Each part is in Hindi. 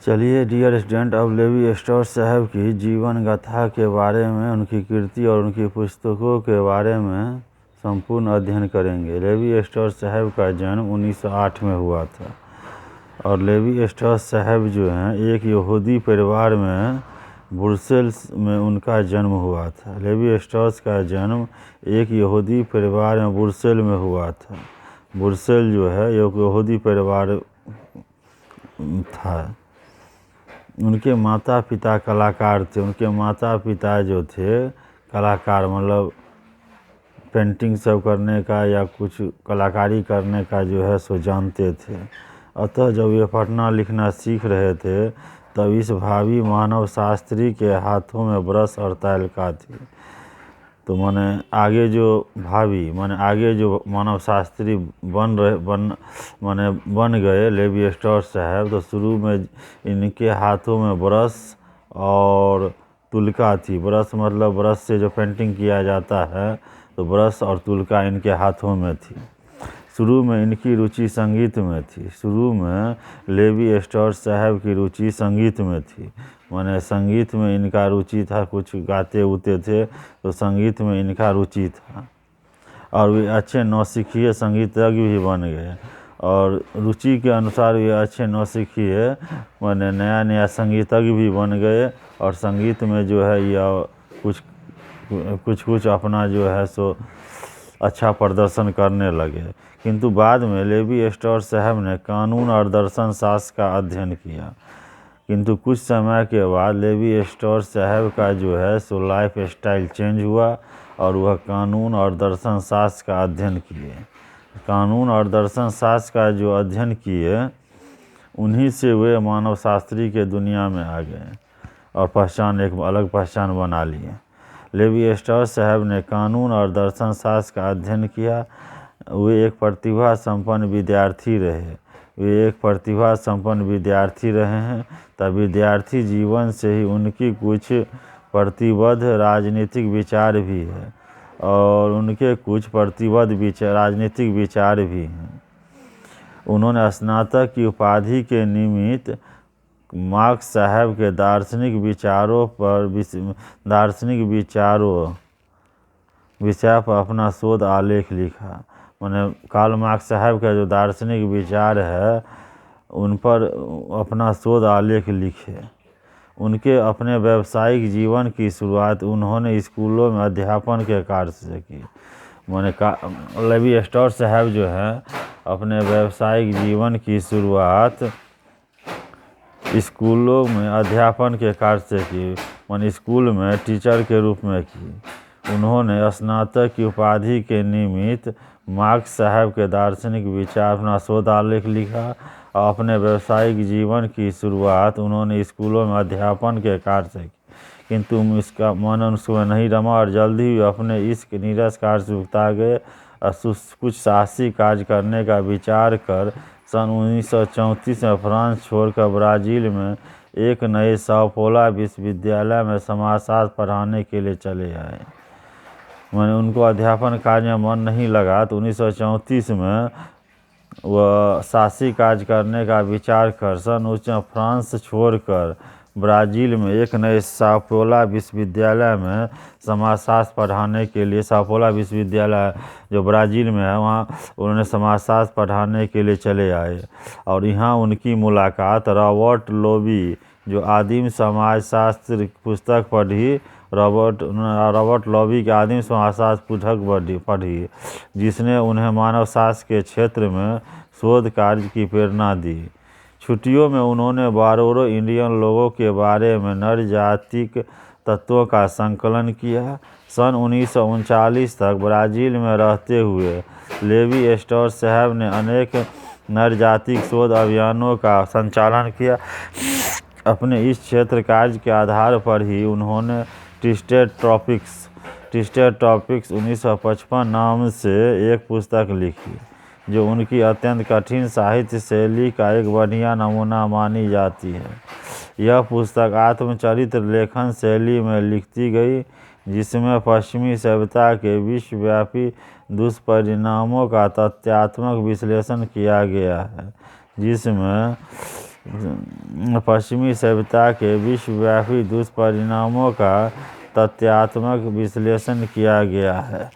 चलिए डियर स्टूडेंट, अब लेवी स्ट्रॉस साहब की जीवन गाथा के बारे में, उनकी कृति और उनकी पुस्तकों के बारे में संपूर्ण अध्ययन करेंगे। लेवी स्ट्रॉस साहब का जन्म 1908 में हुआ था और लेवी स्ट्रॉस साहब जो हैं एक यहूदी परिवार में ब्रुसेल्स में उनका जन्म हुआ था। लेवी स्ट्रॉस का जन्म एक यहूदी परिवार में ब्रुसेल में हुआ था। ब्रुसेल जो है एक यहूदी परिवार था। उनके माता पिता कलाकार थे। उनके माता पिता जो थे कलाकार, मतलब पेंटिंग सब करने का या कुछ कलाकारी करने का जो है सो जानते थे। अतः जब ये पढ़ना लिखना सीख रहे थे तब इस भावी मानव शास्त्री के हाथों में ब्रश और तैलका थी। तो माने आगे जो मानव शास्त्री बन गए लेवी स्ट्रॉस साहब, तो शुरू में इनके हाथों में ब्रश और तुलका थी। ब्रश मतलब ब्रश से जो पेंटिंग किया जाता है, तो ब्रश और तुलका इनके हाथों में थी। शुरू में इनकी रुचि संगीत में थी। शुरू में लेवी स्ट्रॉस साहब की रुचि संगीत में थी। माने संगीत में इनका रुचि था, कुछ गाते उते थे तो संगीत में इनका रुचि था और वे अच्छे नौसिखिए संगीतज्ञ भी बन गए। और रुचि के अनुसार वे अच्छे नौसिखिए माने नया नया संगीतज्ञ भी बन गए और संगीत में जो है यह कुछ अपना जो है सो अच्छा प्रदर्शन करने लगे। किंतु बाद में लेवी स्ट्रॉस साहब ने कानून और दर्शन शास्त्र का अध्ययन किया। किंतु कुछ समय के बाद लेवी स्ट्रॉस साहब का जो है सो लाइफ स्टाइल चेंज हुआ और वह कानून और दर्शन शास्त्र का अध्ययन किए। कानून और दर्शन शास्त्र का जो अध्ययन किए, उन्हीं से वे मानव शास्त्री के दुनिया में आ गए और एक अलग पहचान बना लिए। लेवी स्ट्रॉस साहब ने कानून और दर्शन शास्त्र का अध्ययन किया। वे एक प्रतिभा संपन्न विद्यार्थी रहे हैं। तब विद्यार्थी जीवन से ही उनकी कुछ प्रतिबद्ध राजनीतिक विचार भी है और उनके कुछ प्रतिबद्ध राजनीतिक विचार भी हैं। उन्होंने स्नातक की उपाधि के निमित्त मार्क्स साहब के दार्शनिक विषय पर अपना शोध आलेख लिखा। मैंने कार्ल मार्क्स साहब का जो दार्शनिक विचार है उन पर अपना शोध आलेख लिखे। उनके अपने व्यावसायिक जीवन की शुरुआत उन्होंने स्कूलों में अध्यापन के कार्य से की। लेवी स्ट्रॉस साहब जो है अपने व्यावसायिक जीवन की शुरुआत स्कूलों में अध्यापन के कार्य से की। मैंने स्कूल में टीचर के रूप में की। उन्होंने स्नातक की उपाधि के निमित्त मार्क्स साहब के दार्शनिक विचार अपना शोध आलेख लिखा और अपने व्यावसायिक जीवन की शुरुआत उन्होंने स्कूलों में अध्यापन के कार्य से की। किंतु इसका मन उसमें नहीं रमा और जल्दी ही अपने इस नीरस कार्य से उगता गए और कुछ साहसी कार्य करने का विचार कर सन 1934 में फ्रांस छोड़कर ब्राज़ील में एक नए साओ पौलो विश्वविद्यालय में समाजशास्त्र पढ़ाने के लिए चले आए। मैंने उनको अध्यापन कार्य में मन नहीं लगा तो 1934 में वह साहसी कार्य करने का विचार कर सन फ्रांस छोड़कर ब्राज़ील में एक नए साओ पौलो विश्वविद्यालय में समाजशास्त्र पढ़ाने के लिए, साओ पौलो विश्वविद्यालय जो ब्राज़ील में है, वहाँ उन्होंने समाजशास्त्र पढ़ाने के लिए चले आए। और यहाँ उनकी मुलाकात रॉबर्ट लोबी, जो आदिम समाजशास्त्र पुस्तक पढ़ी, रॉबर्ट लोबी के आदिम समाजशास्त्र पुस्तक पढ़ी, जिसने उन्हें मानव शास्त्र के क्षेत्र में शोध कार्य की प्रेरणा दी। छुट्टियों में उन्होंने बोरोरो इंडियन लोगों के बारे में नरजातिक तत्वों का संकलन किया। सन 1939 तक ब्राज़ील में रहते हुए लेवी स्ट्रॉस साहब ने अनेक नरजातिक शोध अभियानों का संचालन किया। अपने इस क्षेत्र कार्य के आधार पर ही उन्होंने ट्विस्टेड टॉपिक्स 1955 नाम से एक पुस्तक लिखी, जो उनकी अत्यंत कठिन साहित्य शैली का एक बढ़िया नमूना मानी जाती है। यह पुस्तक आत्मचरित्र लेखन शैली में लिखी गई, जिसमें पश्चिमी सभ्यता के विश्वव्यापी दुष्परिणामों का तथ्यात्मक विश्लेषण किया गया है। पश्चिमी सभ्यता के विश्वव्यापी दुष्परिणामों का तथ्यात्मक विश्लेषण किया गया है।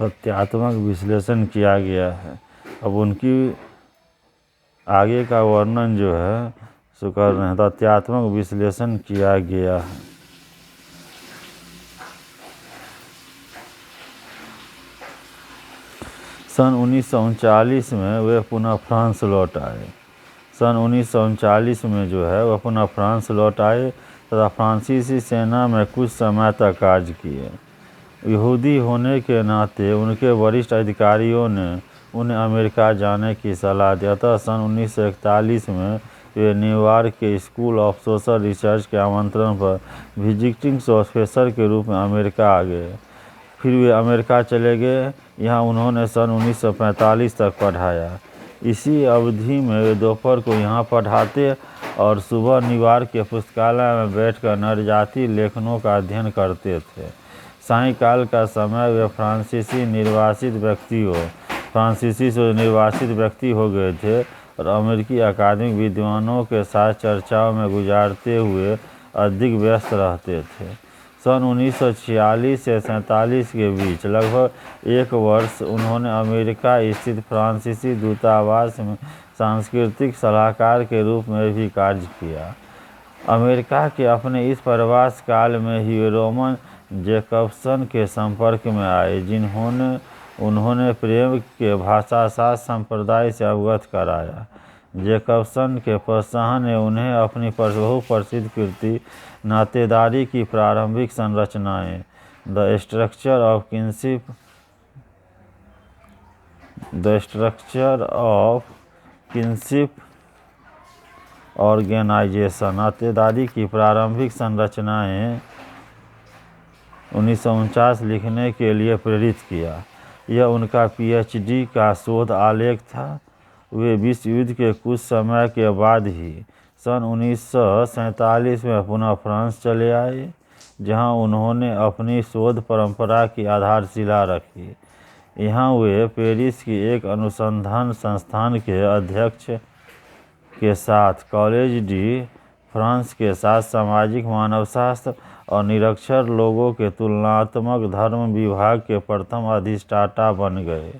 तथ्यात्मक विश्लेषण किया गया है। अब उनकी आगे का वर्णन जो है सो कर रहे हैं। तथ्यात्मक विश्लेषण किया गया है। सन 1939 में वे पुनः फ्रांस लौट आए। सन 1939 में जो है वह पुनः फ्रांस लौट आए तथा फ्रांसीसी सेना में कुछ समय तक कार्य किए। यहूदी होने के नाते उनके वरिष्ठ अधिकारियों ने उन्हें अमेरिका जाने की सलाह दी। अतः सन 1941 में वे न्यूयॉर्क के स्कूल ऑफ सोशल रिसर्च के आमंत्रण पर विजिटिंग प्रोफेसर के रूप में अमेरिका आ गए। फिर वे अमेरिका चले गए। यहाँ उन्होंने सन 1945 तक पढ़ाया। इसी अवधि में वे दोपहर को यहाँ पढ़ाते और सुबह न्यूयॉर्क के पुस्तकालय में बैठकर नरजाति लेखनों का अध्ययन करते थे। सायंकाल का समय वे फ्रांसीसी से निर्वासित व्यक्ति हो गए थे और अमेरिकी अकादमिक विद्वानों के साथ चर्चाओं में गुजारते हुए अधिक व्यस्त रहते थे। सन 1946 से 47 के बीच लगभग एक वर्ष उन्होंने अमेरिका स्थित फ्रांसीसी दूतावास में सांस्कृतिक सलाहकार के रूप में भी कार्य किया। अमेरिका के अपने इस प्रवास काल में ही वे रोमन जैकबसन के संपर्क में आए, उन्होंने प्रेम के भाषाशास्त्र संप्रदाय से अवगत कराया। जैकबसन के प्रोत्साहन ने उन्हें अपनी बहुप्रसिद्ध कृति नातेदारी की प्रारंभिक संरचनाएं the structure of kinship organization नातेदारी की प्रारंभिक संरचनाएं 1949 लिखने के लिए प्रेरित किया। यह उनका पीएचडी का शोध आलेख था। वे विश्व युद्ध के कुछ समय के बाद ही सन 1947 में पुनः फ्रांस चले आए, जहां उन्होंने अपनी शोध परंपरा की आधारशिला रखी। यहाँ वे पेरिस की एक अनुसंधान संस्थान के अध्यक्ष के साथ कॉलेज डी फ्रांस के साथ सामाजिक मानवशास्त्र और निरक्षर लोगों के तुलनात्मक धर्म विभाग के प्रथम अधिष्ठाता बन गए।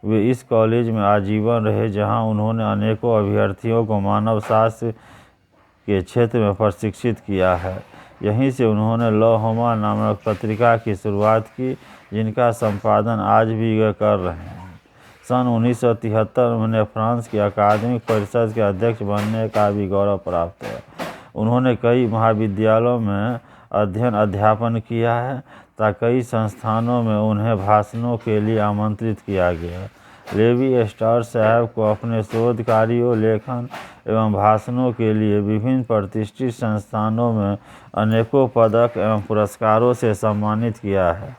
वे इस कॉलेज में आजीवन रहे, जहां उन्होंने अनेकों अभ्यर्थियों को मानवशास्त्र के क्षेत्र में प्रशिक्षित किया है। यहीं से उन्होंने लॉ नामक पत्रिका की शुरुआत की, जिनका संपादन आज भी वे कर रहे हैं। सन 1973 में उन्हें फ्रांस की अकादमिक परिषद के अध्यक्ष बनने का भी गौरव प्राप्त है। उन्होंने कई महाविद्यालयों में अध्यापन किया है तथा कई संस्थानों में उन्हें भाषणों के लिए आमंत्रित किया गया। लेवी स्ट्रॉस साहब को अपने शोध कार्यों, लेखन एवं भाषणों के लिए विभिन्न प्रतिष्ठित संस्थानों में अनेकों पदक एवं पुरस्कारों से सम्मानित किया है।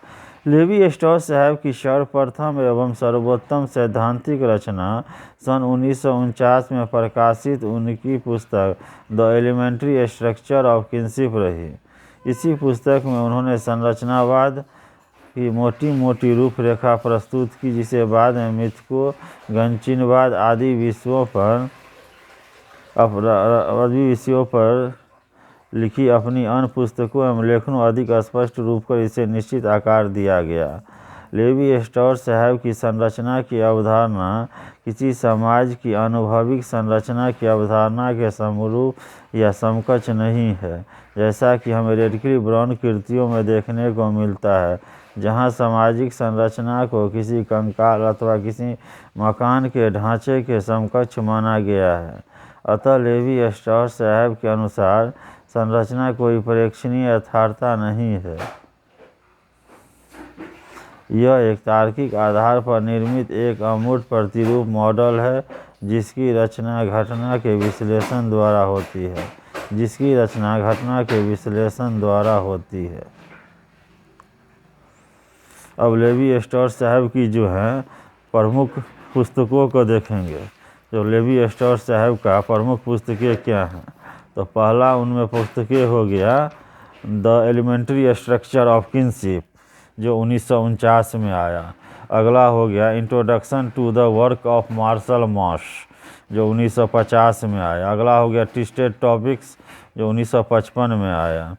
लेवी स्ट्रॉस साहब की सर्वप्रथम एवं सर्वोत्तम सैद्धांतिक रचना सन 1949 में प्रकाशित उनकी पुस्तक the elementary structure of kinship रही। इसी पुस्तक में उन्होंने संरचनावाद की मोटी मोटी रूपरेखा प्रस्तुत की, जिसे बाद में मिथकों, गणचिन्हवाद आदि विषयों पर लिखी अपनी अन्य पुस्तकों एवं लेखनों अधिक स्पष्ट रूप कर इसे निश्चित आकार दिया गया। लेवी स्ट्रॉस साहब की संरचना की अवधारणा किसी समाज की अनुभविक संरचना की अवधारणा के समरूप या समकक्ष नहीं है, जैसा कि हमें हेरेडिटरी ब्राउन कृतियों में देखने को मिलता है, जहां सामाजिक संरचना को किसी कंकाल अथवा किसी मकान के ढांचे के समकक्ष माना गया है। अतः लेवी स्ट्रॉस साहब के अनुसार संरचना कोई परीक्षणीय यथार्थता नहीं है। यह एक तार्किक आधार पर निर्मित एक अमूर्त प्रतिरूप मॉडल है, जिसकी रचना घटना के विश्लेषण द्वारा होती है। अब लेवी स्ट्रॉस साहब की जो है प्रमुख पुस्तकों को देखेंगे। जो लेवी स्ट्रॉस साहब का प्रमुख पुस्तकें क्या हैं, तो पहला उनमें पुस्तकें हो गया the elementary structure of kinship, जो 1949 में आया। अगला हो गया introduction to the work of Marcel Mauss, जो 1950 में आया। अगला हो गया ट्विस्टेड टॉपिक्स, जो 1955 में आया।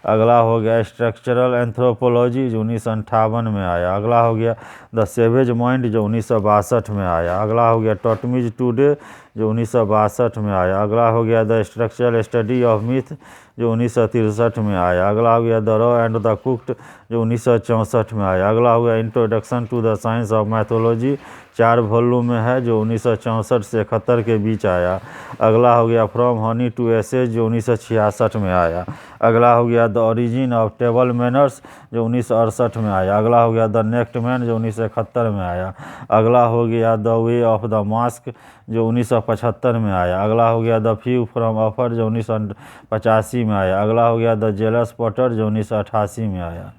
अगला हो गया स्ट्रक्चरल एंथ्रोपोलॉजी, जो 1958 में आया। अगला हो गया द सेवेज माइंड, जो 1962 में आया। अगला हो गया टॉटमीज टुडे, जो 1962 में आया। अगला हो गया the structural study of myth, जो 1963 में आया। अगला हो गया the raw and the cooked, जो 1964 में आया। अगला हो गया introduction to the science of mythology, 4 volume में है, जो 1964 से 71 के बीच आया। अगला हो गया फ्रॉम हनी टू एसेज, जो 1966 में आया। अगला हो गया the origin of table manners, जो 1968 में आया। अगला हो गया द नेक्स्ट मैन, जो 1971 में आया। अगला हो गया the way of the mask, जो 1975 में आया। अगला हो गया द फ्यू फ्रॉम ऑफर, जो 1985 में आया। अगला हो गया द जेलस पॉटर, जो 1988 में आया।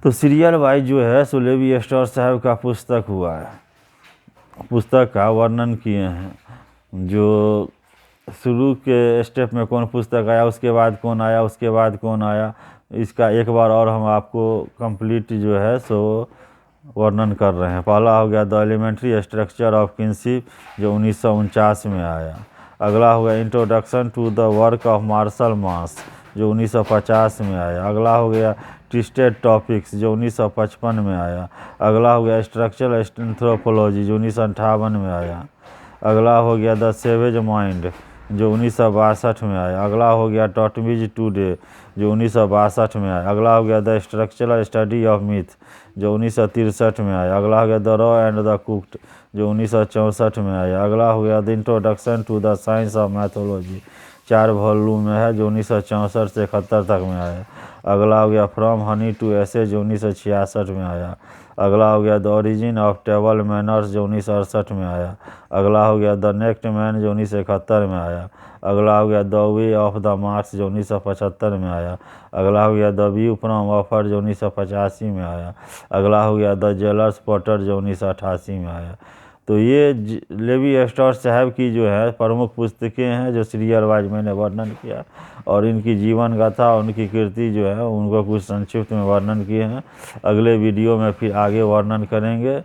तो सीरियल वाइज जो है सो लेवी स्ट्रॉस साहब का पुस्तक का वर्णन किए हैं। जो शुरू के स्टेप में कौन पुस्तक आया, उसके बाद कौन आया, उसके बाद कौन आया, इसका एक बार और हम आपको कंप्लीट जो है सो वर्णन कर रहे हैं। पहला हो गया the elementary structure of kinship, जो 1949 में आया। अगला हो गया introduction to the work of Marcel Mauss, जो 1950 में आया। अगला हो गया ट्विस्टेड टॉपिक्स, जो 1955 में आया। अगला हो गया स्ट्रक्चरल एंथ्रोपोलॉजी, जो 1958 में आया। अगला हो गया द सेवेज माइंड, जो 1962 में आया। अगला हो गया टॉटमीज टुडे, जो 1962 में आया। अगला हो गया the structural study of myth, जो 1963 में आया। अगला हो गया the raw and the cooked, जो 1964 में आया। अगला हो गया the introduction to the science of mythology, 4 volume में है, जो 1964 से 71 तक में आया। अगला हो गया फ्रॉम हनी टू एसेज, जो 1966 में आया। अगला हो गया the origin of table manners, जो 1968 में आया। अगला हो गया द नेक्स्ट मैन, जो 1971 में आया। अगला हो गया the way of the marks, जो 1975 में आया। अगला हो गया द व्यू फ्रॉम ऑफर, जो 1985 में आया। अगला हो गया द जेलस पॉटर, जो 1988 में आया। तो ये लेवी स्ट्रॉस साहब की जो है प्रमुख पुस्तकें हैं, जो सीरियल वाइज मैंने वर्णन किया, और इनकी जीवन गाथा, उनकी कृति जो है उनको कुछ संक्षिप्त में वर्णन किए हैं। अगले वीडियो में फिर आगे वर्णन करेंगे।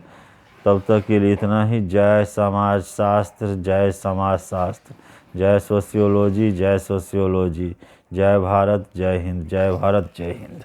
तब तक के लिए इतना ही। जय समाज शास्त्र, जय समाज शास्त्र, जय सोशियोलॉजी, जय सोशियोलॉजी, जय भारत, जय हिंद, जय भारत, जय हिंद।